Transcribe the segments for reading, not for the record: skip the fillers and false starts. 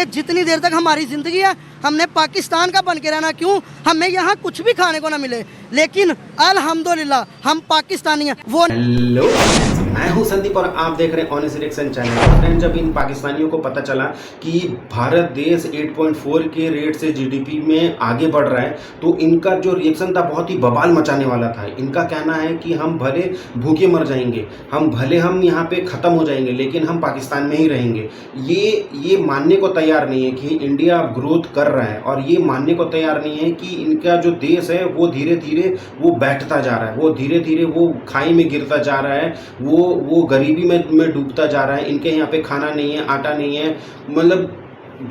हमने जितनी देर तक हमारी ज़िंदगी है हमने पाकिस्तान का बन के रहना। क्यों हमें यहाँ कुछ भी खाने को ना मिले, लेकिन अल्हम्दुलिल्लाह हम पाकिस्तानी हैं। वो हेलो, मैं हूं संदीप और आप देख रहे हैं ऑनेस्ट रिएक्शन चैनल। फ्रेंड, जब इन पाकिस्तानियों को पता चला कि भारत देश 8.4 के रेट से जीडीपी में आगे बढ़ रहा है, तो इनका जो रिएक्शन था बहुत ही बवाल मचाने वाला था। इनका कहना है कि हम भले भूखे मर जाएंगे, हम यहाँ पे ख़त्म हो जाएंगे, लेकिन हम पाकिस्तान में ही रहेंगे। ये मानने को तैयार नहीं है कि इंडिया ग्रोथ कर रहा है, और ये मानने को तैयार नहीं है कि इनका जो देश है वो धीरे धीरे वो बैठता जा रहा है, वो धीरे धीरे वो खाई में गिरता जा रहा है, वो गरीबी में डूबता जा रहा है। इनके यहाँ पे खाना नहीं है, आटा नहीं है, मतलब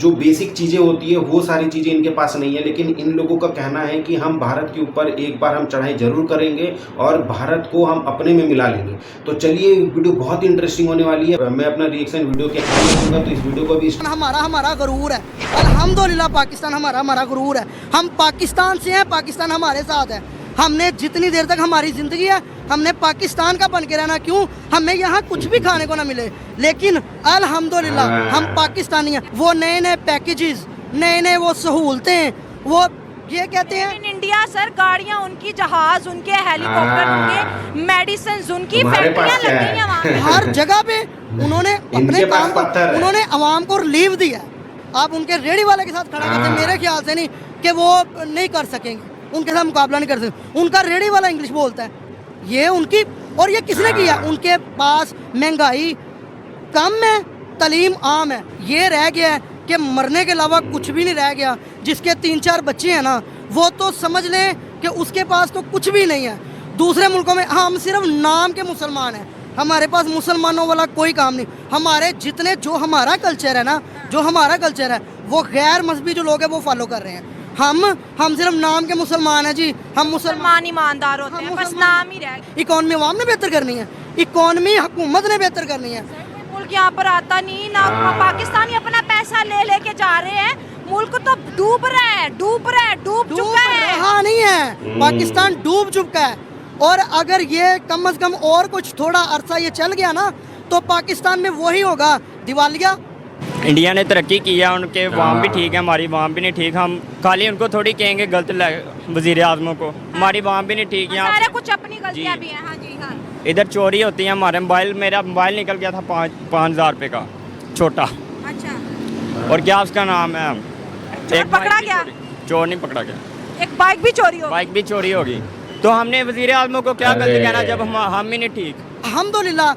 जो बेसिक चीज़ें होती है वो सारी चीज़ें इनके पास नहीं है। लेकिन इन लोगों का कहना है कि हम भारत के ऊपर एक बार हम चढ़ाई जरूर करेंगे और भारत को हम अपने में मिला लेंगे। तो चलिए, वीडियो बहुत इंटरेस्टिंग होने वाली है। मैं अपना रिएक्शन वीडियो के अंत दूंगा, तो इस वीडियो को भी हमारा गुरूर है। अल्हम्दुलिल्लाह पाकिस्तान हमारा गुरूर है। हम पाकिस्तान से हैं, पाकिस्तान हमारे साथ है। हमने जितनी देर तक हमारी ज़िंदगी है हमने पाकिस्तान का बन के रहना। क्यों हमें यहाँ कुछ भी खाने को ना मिले, लेकिन अल्हम्दुलिल्लाह हम पाकिस्तानी हैं। वो नए पैकेजेस, नए वो सहूलतें, वो ये कहते हैं इन इंडिया सर, गाड़ियाँ उनकी, जहाज उनके, हेलीकॉप्टर उनके, मेडिसिन उनकी, फैक्ट्रियाँ लग गई हैं वहाँ पे। हर जगह पे उन्होंने अपने काम को, उन्होंने आवाम को रिलीफ दिया। आप उनके रेडी वाले के साथ खड़ा करते, मेरे ख्याल से नहीं कि वो नहीं कर सकेंगे, उनके साथ मुकाबला नहीं कर सकते। उनका रेडी वाला इंग्लिश बोलता है, ये उनकी, और ये किसने किया? उनके पास महंगाई कम है, तालीम आम है। ये रह गया है कि मरने के अलावा कुछ भी नहीं रह गया। जिसके 3-4 बच्चे हैं ना, वो तो समझ लें कि उसके पास तो कुछ भी नहीं है। दूसरे मुल्कों में हम सिर्फ नाम के मुसलमान हैं, हमारे पास मुसलमानों वाला कोई काम नहीं। हमारे जितने, जो हमारा कल्चर है ना, जो हमारा कल्चर है वो गैर मजहबी जो लोग हैं वो फॉलो कर रहे हैं। हम सिर्फ नाम के मुसलमान हैं जी। हम मुसलमान ईमानदार होते हैं, बस नाम ही रह गया। इकॉनमी अवाम ने बेहतर करनी है, इकॉनमी हुकूमत ने बेहतर करनी है। मुल्क यहाँ पर आता नहीं ना, पाकिस्तानी अपना पैसा ले जा रहे हैं। मुल्क तो डूब चुका है। हाँ नहीं है, पाकिस्तान डूब चुका है। और अगर ये कम से कम और कुछ थोड़ा अरसा ये चल गया ना, तो पाकिस्तान में वही होगा, दिवालिया। इंडिया ने तरक्की की है, उनके वाम भी ठीक है, हमारी वाम भी नहीं ठीक। हम खाली उनको थोड़ी कहेंगे गलत वज़ीर आज़मों को, हमारी वाम भी नहीं ठीक। यहाँ कुछ अपनी गलतियाँ भी हैं। हाँ जी, हाँ। इधर चोरी होती है। हमारे मेरा मोबाइल निकल गया था 5,000 रुपये का, छोटा। अच्छा, और क्या उसका नाम है, एक पकड़ा गया? चोर नहीं पकड़ा गया, एक बाइक भी चोरी होगी। तो हमने वज़ीर आज़मों को क्या गलती कहना जब हम ही नहीं ठीक। अल्हम्दुलिल्लाह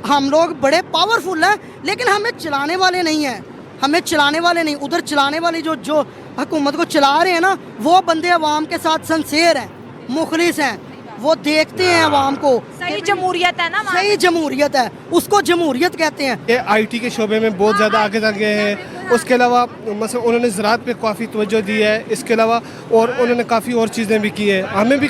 हम लोग बड़े पावरफुल हैं, लेकिन हमें चलाने वाले नहीं हैं। हमें चलाने वाले नहीं, उधर चलाने वाली जो हुकूमत को चला रहे हैं ना, वो बंदे अवाम के साथ सिंसियर हैं, मुखलिस हैं, वो देखते हैं अवाम को। सही जमहूरियत है ना, सही जमहूरियत है, उसको जमहूरियत कहते हैं। ये आईटी के शोबे में बहुत ज़्यादा आगे तक गए हैं। उसके अलावा मतलब उन्होंने ज़राअत पे काफ़ी तवज्जो दी है। इसके अलावा और उन्होंने काफ़ी और चीज़ें भी की है। हमें भी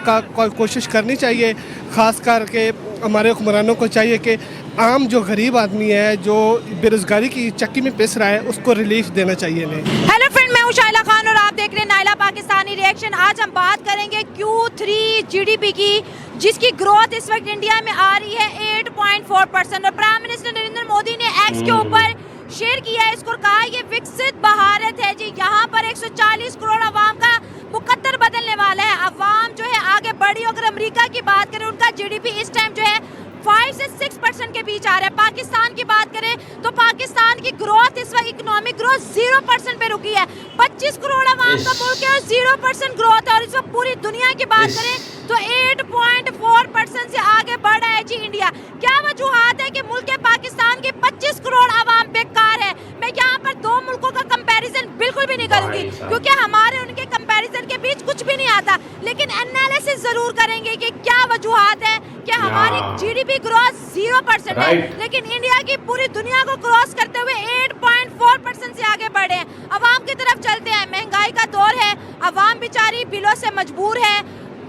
कोशिश करनी चाहिए, ख़ास करके हमारे हुक्मरानों को चाहिए कि आम जो गरीब आदमी है, जो बेरोज़गारी की चक्की में पिस रहा है, उसको रिलीफ देना चाहिए इन्हें। हेलो फ्रेंड, मैं हूं शाइला खान और आप देख रहे हैं नाइला पाकिस्तानी रिएक्शन। आज हम बात करेंगे Q3 जीडीपी की, जिसकी ग्रोथ इस वक्त इंडिया में आ रही है 8.4%। और प्राइम मिनिस्टर नरेंद्र मोदी ने एक्स के ऊपर शेयर किया है इसको, कहा ये विकसित भारत है जी। यहाँ पर 140 करोड़ अवाम का मुकद्दर बदलने वाला है। अवाम जो है आगे बढ़ी। अगर अमेरिका की बात करें, उनका जीडीपी इस टाइम जो है 5 से 6% के बीच आ रहा है। पाकिस्तान की बात करें तो पाकिस्तान की ग्रोथ इस वक्त, इकोनॉमिक ग्रोथ 0% पे रुकी है। 25 करोड़ अवाम का मुल्क है, 0% ग्रोथ है। और इस वक्त पूरी दुनिया की बात करें तो 8.4% से आगे बढ़ रहा है जी इंडिया। क्या वजूहात है कि मुल्क पाकिस्तान के 25 करोड़ अवाम बेकार है? मैं यहाँ पर दो मुल्कों का कंपैरिजन बिल्कुल भी नहीं करूंगी, क्योंकि हमारे उनके कंपैरिजन के बीच कुछ भी नहीं आता। लेकिन एनालिसिस जरूर करेंगे कि क्या वजूहात है कि हमारी जीडीपी ग्रोथ 0% है, लेकिन इंडिया की पूरी दुनिया को क्रॉस करते हुए 8.4% से आगे बढ़े हैं। अवाम की तरफ चलते हैं। महंगाई का दौर है, अवाम बेचारी बिलों से मजबूर है,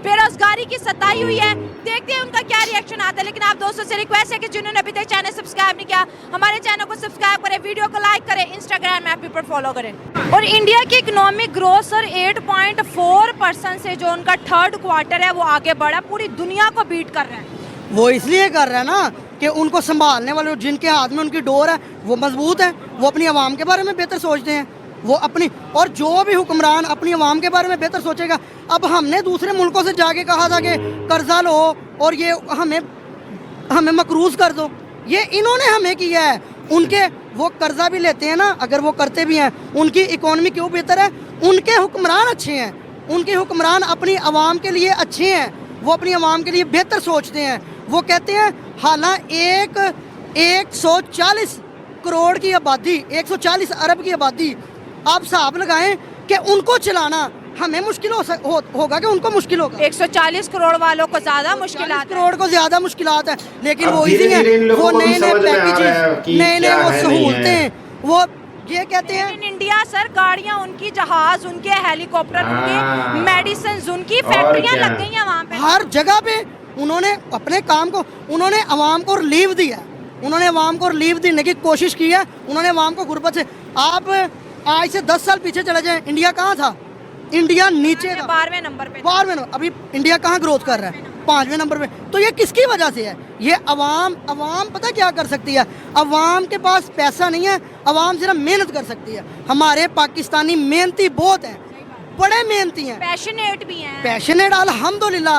बेरोजगारी की सताई हुई है। देखते हैं उनका क्या रिएक्शन आता है। लेकिन आप दोस्तों से रिक्वेस्ट है कि जिन्होंने अभी तक चैनल सब्सक्राइब नहीं किया, हमारे चैनल को सब्सक्राइब करें, वीडियो को लाइक करें, इंस्टाग्राम ऐप पर फॉलो करें। और इंडिया की इकोनॉमिक ग्रोथ सर 8.4% से जो उनका थर्ड क्वार्टर है वो आगे बढ़ा, पूरी दुनिया को बीट कर रहा है। वो इसलिए कर रहा है ना कि उनको संभालने वाले जिनके हाथ में उनकी डोर है वो मजबूत है, वो अपनी आवाम के बारे में बेहतर सोचते हैं, वो अपनी, और जो भी हुक्मरान अपनी आवाम के बारे में बेहतर सोचेगा। अब हमने दूसरे मुल्कों से जाके कहा था कि कर्जा लो और ये हमें मकरूज कर दो, ये इन्होंने हमें किया है। उनके वो कर्जा भी लेते हैं ना, अगर वो करते भी हैं, उनकी इकोनॉमी क्यों बेहतर है? उनके हुक्मरान अच्छे हैं, उनके हुक्मरान अपनी आवाम के लिए अच्छे हैं, वो अपनी आवाम के लिए बेहतर सोचते हैं। वो कहते हैं हालांकि 140 करोड़ की आबादी, 140 अरब की आबादी, आप हिसाब लगाएं कि उनको चलाना हमें मुश्किल होगा कि उनको मुश्किल होगा। 140 करोड़ वालों को ज्यादा मुश्किल, करोड़ को ज्यादा मुश्किलात है, लेकिन अब वो इसी धीरे-धीरे इन हैं, लोगों वो को भी नए नए समझ में आ रहा है पैकेजेस, कि नए नए क्या वो है, नहीं है। सहूलतें, वो ये कहते हैं। इन इंडिया सर गाड़ियां उनकी, जहाज उनके, हेलीकॉप्टर उनके, हाँ। मेडिसिन उनकी, और फैक्ट्रियां क्या? लग गई हैं वहाँ पे। हर जगह पे उन्होंने अपने काम को, उन्होंने अवाम को रिलीफ दिया, उन्होंने अवाम को रिलीफ देने की कोशिश की है, उन्होंने अवाम को गुर्बत से, आप आज से 10 साल पीछे चले जाएं, इंडिया कहाँ था? इंडिया नीचे था, 12वें नंबर पे। 12वें नंबर। अभी इंडिया कहाँ ग्रोथ कर रहा है? 5वें नंबर पे। तो ये किसकी वजह से है? ये अवाम पता क्या कर सकती है? अवाम के पास पैसा नहीं है, अवाम सिर्फ मेहनत कर सकती है। हमारे पाकिस्तानी मेहनती बहुत हैं, बड़े मेहनती हैं, पैशनेट भी हैं। पैशनेट, अल्हम्दुलिल्लाह।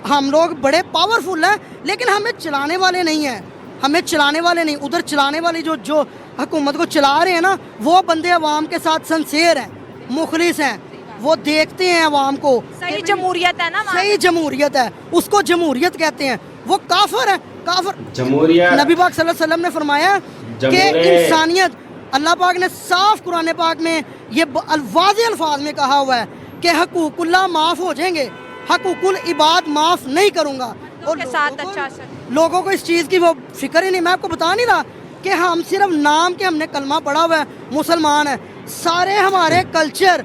हम लोग बड़े पावरफुल हैं, लेकिन हमें चलाने वाले नहीं हैं, हमें चलाने वाले नहीं। उधर चलाने वाली जो हुकूमत को चला रहे हैं ना, वो बंदे अवाम के साथ सिंसियर हैं, मुखलिस हैं, वो देखते हैं अवाम को। सही जमहूरियत है ना वहाँ सही जमहूरियत है, उसको जमहूरियत कहते हैं। वो काफर है, काफर। जमहूरियत, नबी पाक सल्लल्लाहु अलैहि वसल्लम ने फरमाया कि जमहूरियत, इंसानियत, अल्लाह पाक ने साफ कुरान पाक में ये वाज़े अल्फाज में कहा हुआ है कि हकूकुल्लाह माफ़ हो जाएंगे, हकूकुल इबाद माफ़ नहीं करूँगा। के साथ अच्छा सर। लोगों को इस चीज़ की वो फिक्र ही नहीं। मैं आपको बता नहीं रहा कि हम सिर्फ नाम के हमने कलमा पढ़ा हुआ है, मुसलमान है, सारे हमारे कल्चर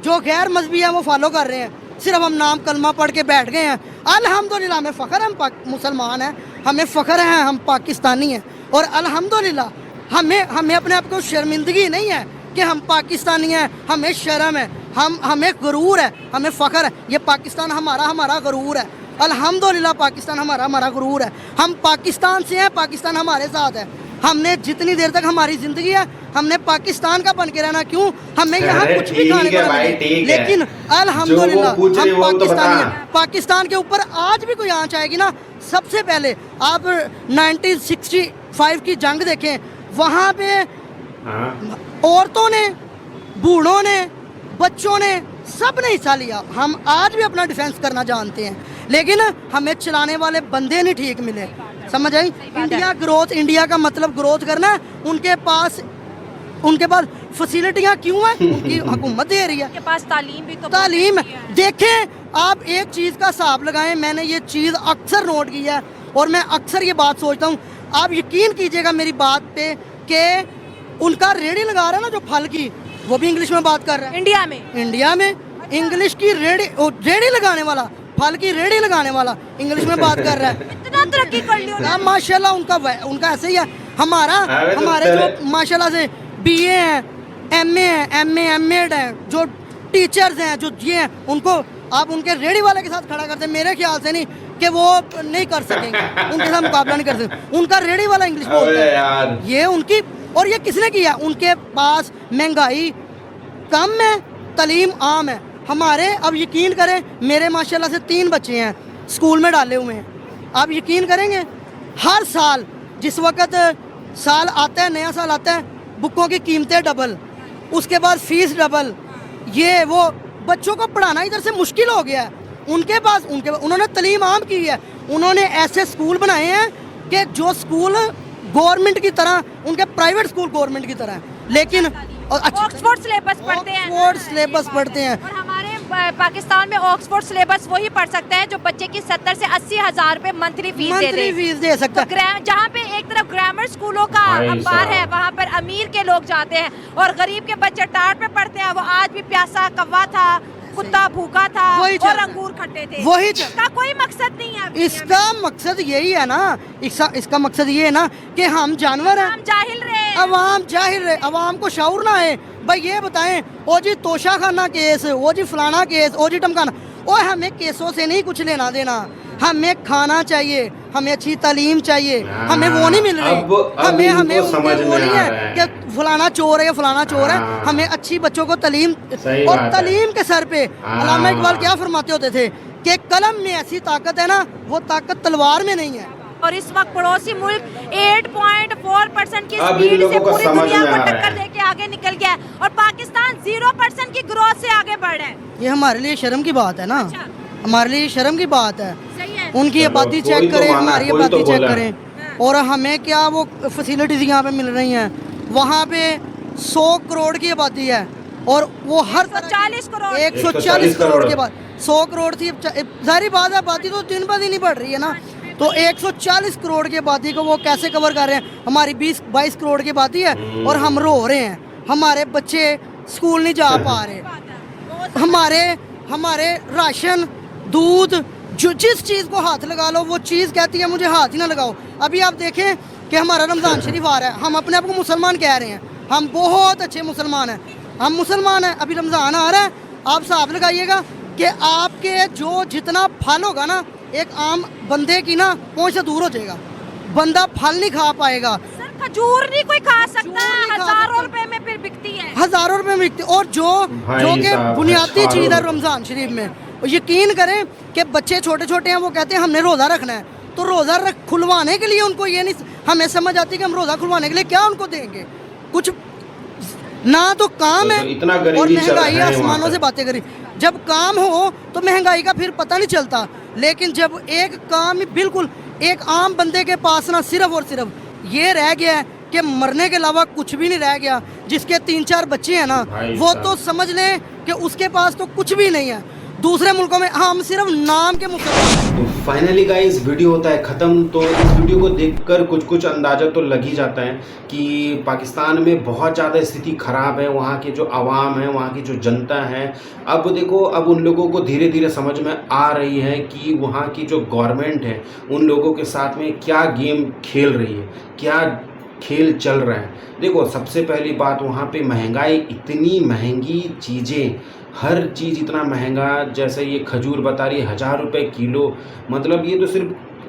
जो गैर मजहबी है वो फॉलो कर रहे हैं, सिर्फ हम नाम कलमा पढ़ के बैठ गए हैं। अल्हम्दुलिल्लाह हमें फ़ख्र है, हम मुसलमान हैं, हमें फ़ख्र है, हम पाकिस्तानी हैं, और अल्हम्दुलिल्लाह हमें अपने आप को शर्मिंदगी नहीं है कि हम पाकिस्तानी हैं, हमें शर्म है, हमें गुरूर है, हमें फ़ख्र है। ये पाकिस्तान हमारा गुरूर है, अल्हम्दुलिल्लाह पाकिस्तान हमारा गुरूर है। हम पाकिस्तान से हैं, पाकिस्तान हमारे साथ है। हमने जितनी देर तक हमारी ज़िंदगी है, हमने पाकिस्तान का बन के रहना। क्यों? हमें यहाँ कुछ भी खाने को नहीं मिले, लेकिन अल्हम्दुलिल्लाह हम पाकिस्तानी हैं। पाकिस्तान के ऊपर आज भी कोई आंच आएगी ना, सबसे पहले आप 1965 की जंग देखें, वहाँ पे औरतों ने, बूढ़ों ने, बच्चों ने, सब ने हिस्सा लिया। हम आज भी अपना डिफेंस करना जानते हैं, लेकिन हमें चलाने वाले बंदे नहीं ठीक मिले। समझ आई? इंडिया का मतलब ग्रोथ करना है। उनके पास फैसिलिटियाँ क्यों हैं? उनकी हुकूमत दे रही है। उनके पास तालीम भी तो तालीम देखें, आप एक चीज़ का हिसाब लगाएं, मैंने ये चीज़ अक्सर नोट की है और मैं अक्सर ये बात सोचता हूँ, आप यकीन कीजिएगा मेरी बात पे कि उनका रेडी लगा रहा है ना जो फल की, वो भी इंग्लिश में बात कर रहा है। इंडिया में इंग्लिश की रेडी लगाने वाला, फल की रेडी लगाने वाला इंग्लिश में बात कर रहा है। इतना तरक्की कर ली उन्होंने। माशाल्लाह उनका ऐसे ही है। हमारे जो माशाल्लाह से BA हैं, MA हैं, MA MAd हैं, जो टीचर्स हैं, जो ये हैं, उनको आप उनके रेडी वाले के साथ खड़ा करते हैं, मेरे ख्याल से नहीं कि वो नहीं कर सकेंगे, उनके साथ मुकाबला नहीं कर सकते। उनका रेडी वाला इंग्लिश बोलता है यार। ये उनकी, और ये किसने किया? उनके पास महंगाई कम है, तालीम आम है। हमारे, अब यकीन करें, मेरे माशाल्लाह से 3 बच्चे हैं, स्कूल में डाले हुए हैं। आप यकीन करेंगे, हर साल जिस वक्त साल आता है, नया साल आता है, बुकों की कीमतें डबल, उसके बाद फीस डबल, ये वो, बच्चों को पढ़ाना इधर से मुश्किल हो गया है। उन्होंने तालीम आम की है, उन्होंने ऐसे स्कूल बनाए हैं कि जो स्कूल गवर्नमेंट की तरह, उनके प्राइवेट स्कूल गवर्नमेंट की तरह है, लेकिन ऑक्सफोर्ड सिलेबस पढ़ते हैं। ऑक्सफोर्ड सिलेबस पढ़ते हैं। और हमारे पाकिस्तान में ऑक्सफोर्ड सिलेबस वही पढ़ सकते हैं जो बच्चे की 70 से 80 हजार रुपए मंथली फीस दे सकता है। तो जहाँ पे एक तरफ ग्रामर स्कूलों का अंबार है, वहाँ पर अमीर के लोग जाते हैं और गरीब के बच्चे टाट पे पढ़ते हैं। वो आज भी प्यासा कौवा था, कुत्ता भूखा था और अंगूर खट्टे थे। वही इसका कोई मकसद नहीं है। इसका मकसद यही है ना, इसका मकसद ये है ना कि हम जानवर हैं, हम जाहिल रहे, अवाम जाहिल रहे, अवाम को शऊर ना है। भाई ये बताएं, ओ जी तोशाखाना केस, ओ जी फलाना केस, ओ जी टमकाना, ओ हमें केसों से नहीं कुछ लेना देना। हमें खाना चाहिए, हमें अच्छी तालीम चाहिए, हाँ, हमें वो नहीं मिल रही। अब हमें इनको हमें समझ वो में नहीं आ है रहा है। कि फलाना चोर है या फलाना चोर है। हाँ। हमें अच्छी बच्चों को तालीम, सही और बात है। तालीम के सर पे हाँ। अल्लामा इकबाल क्या फरमाते होते थे कि कलम में ऐसी ताकत है ना, वो ताकत तलवार में नहीं है। और इस वक्त पड़ोसी मुल्क 8.4% की अब इन स्पीड से लोगों को पूरी समझ दुनिया में को आ रहा टक्कर है। देके आगे निकल गया है और पाकिस्तान 0% की ग्रोथ से आगे बढ़ रहा है। ये हमारे लिए शर्म की बात है ना, अच्छा। हमारे लिए शर्म की बात है। सही है। उनकी चलो, आबादी कोई चेक तो करें, माना, हमारी कोई तो आबादी चेक बोला। करें, और हमें क्या वो फैसिलिटीज यहाँ पे मिल रही हैं। वहाँ पे 100 करोड़ की आबादी है और वो हर 140 करोड़। 140 करोड़ के बाद 100 करोड़ थी। सारी बात है, आबादी तो दिन ब दिन ही बढ़ रही है ना। तो 140 करोड़ की आबादी को वो कैसे कवर कर रहे हैं? हमारी 20-22 करोड़ की आबादी है और हम रो रहे हैं, हमारे बच्चे स्कूल नहीं जा पा रहे। हमारे राशन, दूध, जो जिस चीज़ को हाथ लगा लो वो चीज़ कहती है मुझे हाथ ही ना लगाओ। अभी आप देखें कि हमारा रमज़ान शरीफ आ रहा है, हम अपने आप को मुसलमान कह रहे हैं, हम बहुत अच्छे मुसलमान हैं, हम मुसलमान हैं। अभी रमज़ान आ रहा है, आप हिसाब लगाइएगा कि आपके जो जितना फल होगा ना, एक आम बंदे की ना पहुँच से दूर हो जाएगा, बंदा फल नहीं खा पाएगा। सर खजूर नहीं कोई खा सकता, नहीं खा हजारों सकता। रुपए में फिर बिकती है। हज़ारों रुपए में बिकते, और जो भाई कि साहब, बुनियादी हज़ारों चीज़ है रुपए। रमज़ान शरीफ में। और यकीन करें कि बच्चे छोटे छोटे हैं, वो कहते हैं हमने रोज़ा रखना है, तो रोज़ा खुलवाने के लिए उनको ये नहीं हमें समझ आती कि हम रोज़ा खुलवाने के लिए क्या उनको देंगे। कुछ ना तो काम तो है इतना गरीबी और चल महंगाई रहा है आसमानों वहाँ से पे। बातें करी। जब काम हो तो महंगाई का फिर पता नहीं चलता, लेकिन जब एक काम ही बिल्कुल एक आम बंदे के पास ना सिर्फ और सिर्फ ये रह गया है कि मरने के अलावा कुछ भी नहीं रह गया, जिसके 3-4 बच्चे हैं ना, भाई वो साहब। तो समझ लें कि उसके पास तो कुछ भी नहीं है। दूसरे मुल्कों में हम सिर्फ नाम के मुसलमान हैं। तो फाइनली गाइस वीडियो होता है ख़त्म। तो इस वीडियो को देखकर कुछ अंदाज़ा तो लग ही जाता है कि पाकिस्तान में बहुत ज़्यादा स्थिति ख़राब है। वहाँ के जो आवाम है, वहाँ की जो जनता है, अब देखो, अब उन लोगों को धीरे धीरे समझ में आ रही है कि वहाँ की जो गवर्नमेंट है उन लोगों के साथ में क्या गेम खेल रही है, क्या खेल चल रहा है। देखो, सबसे पहली बात, वहाँ पे महंगाई, इतनी महंगी चीज़ें, हर चीज़ इतना महंगा। जैसे ये खजूर बता रही है 1000 रुपये किलो, मतलब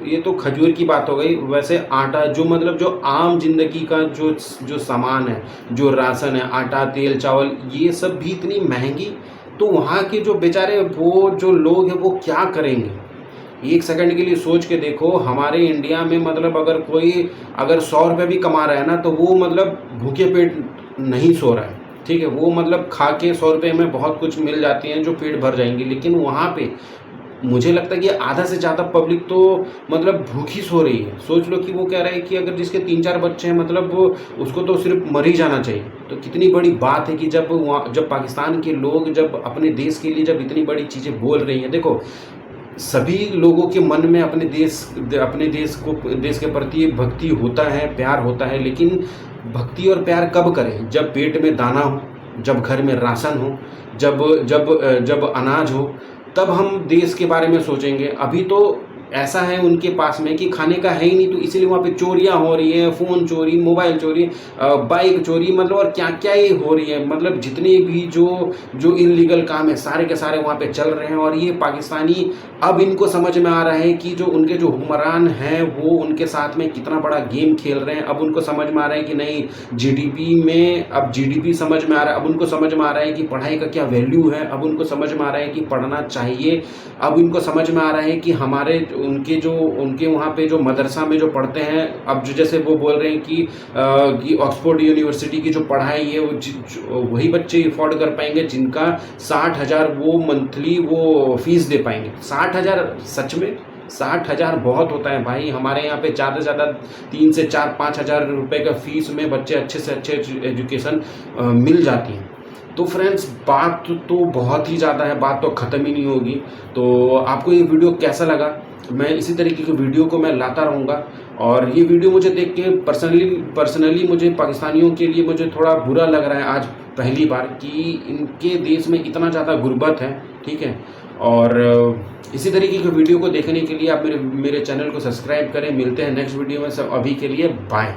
ये तो खजूर की बात हो गई। वैसे आटा, जो मतलब जो आम जिंदगी का जो सामान है, जो राशन है, आटा, तेल, चावल, ये सब भी इतनी महंगी। तो वहाँ के जो बेचारे वो जो लोग हैं वो क्या करेंगे? एक सेकंड के लिए सोच के देखो, हमारे इंडिया में मतलब अगर कोई 100 रुपये भी कमा रहा है ना, तो वो मतलब भूखे पेट नहीं सो रहा है, ठीक है। वो मतलब खा के 100 रुपये में बहुत कुछ मिल जाती हैं जो पेट भर जाएंगे। लेकिन वहाँ पे मुझे लगता है कि आधा से ज़्यादा पब्लिक तो मतलब भूखी सो रही है। सोच लो कि वो कह रहा है कि अगर जिसके 3-4 बच्चे हैं, मतलब वो उसको तो सिर्फ मर ही जाना चाहिए। तो कितनी बड़ी बात है कि जब पाकिस्तान के लोग जब अपने देश के लिए जब इतनी बड़ी चीज़ें बोल रही हैं। देखो, सभी लोगों के मन में अपने देश के प्रति भक्ति होता है, प्यार होता है, लेकिन भक्ति और प्यार कब करें? जब पेट में दाना हो, जब घर में राशन हो, जब अनाज हो, तब हम देश के बारे में सोचेंगे। अभी तो ऐसा है उनके पास में कि खाने का है ही नहीं, तो इसीलिए वहाँ पे चोरियाँ हो रही हैं, फ़ोन चोरी, मोबाइल चोरी, बाइक चोरी, मतलब और क्या क्या ये हो रही है। मतलब जितने भी जो इलीगल काम है सारे के सारे वहाँ पे चल रहे हैं। और ये पाकिस्तानी, अब इनको समझ में आ रहा है कि जो उनके जो हुक्मरान हैं वो उनके साथ में कितना बड़ा गेम खेल रहे हैं। अब उनको समझ में आ रहा है कि नहीं, जीडीपी में अब जीडीपी समझ में आ रहा है। अब उनको समझ में आ रहा है कि पढ़ाई का क्या वैल्यू है। अब उनको समझ में आ रहा है कि पढ़ना चाहिए। अब उनको समझ में आ रहा है कि उनके वहाँ पे जो मदरसा में जो पढ़ते हैं, अब जो जैसे वो बोल रहे हैं कि ऑक्सफोर्ड यूनिवर्सिटी की जो पढ़ाई है वो वही बच्चे अफोर्ड कर पाएंगे जिनका 60,000 वो मंथली वो फीस दे पाएंगे। 60,000, सच में 60,000 बहुत होता है भाई। हमारे यहाँ पे ज़्यादा से ज़्यादा 3 से 4-5 हज़ार रुपये का फीस में बच्चे अच्छे से अच्छे एजुकेशन मिल जाती हैं। तो फ्रेंड्स, बात तो बहुत ही ज़्यादा है, बात तो ख़त्म ही नहीं होगी। तो आपको ये वीडियो कैसा लगा? मैं इसी तरीके की वीडियो को मैं लाता रहूँगा। और ये वीडियो मुझे देख के पर्सनली मुझे पाकिस्तानियों के लिए मुझे थोड़ा बुरा लग रहा है आज पहली बार कि इनके देश में इतना ज़्यादा गुर्बत है, ठीक है। और इसी तरीके की वीडियो को देखने के लिए आप मेरे चैनल को सब्सक्राइब करें। मिलते हैं नेक्स्ट वीडियो में। सब अभी के लिए बाय।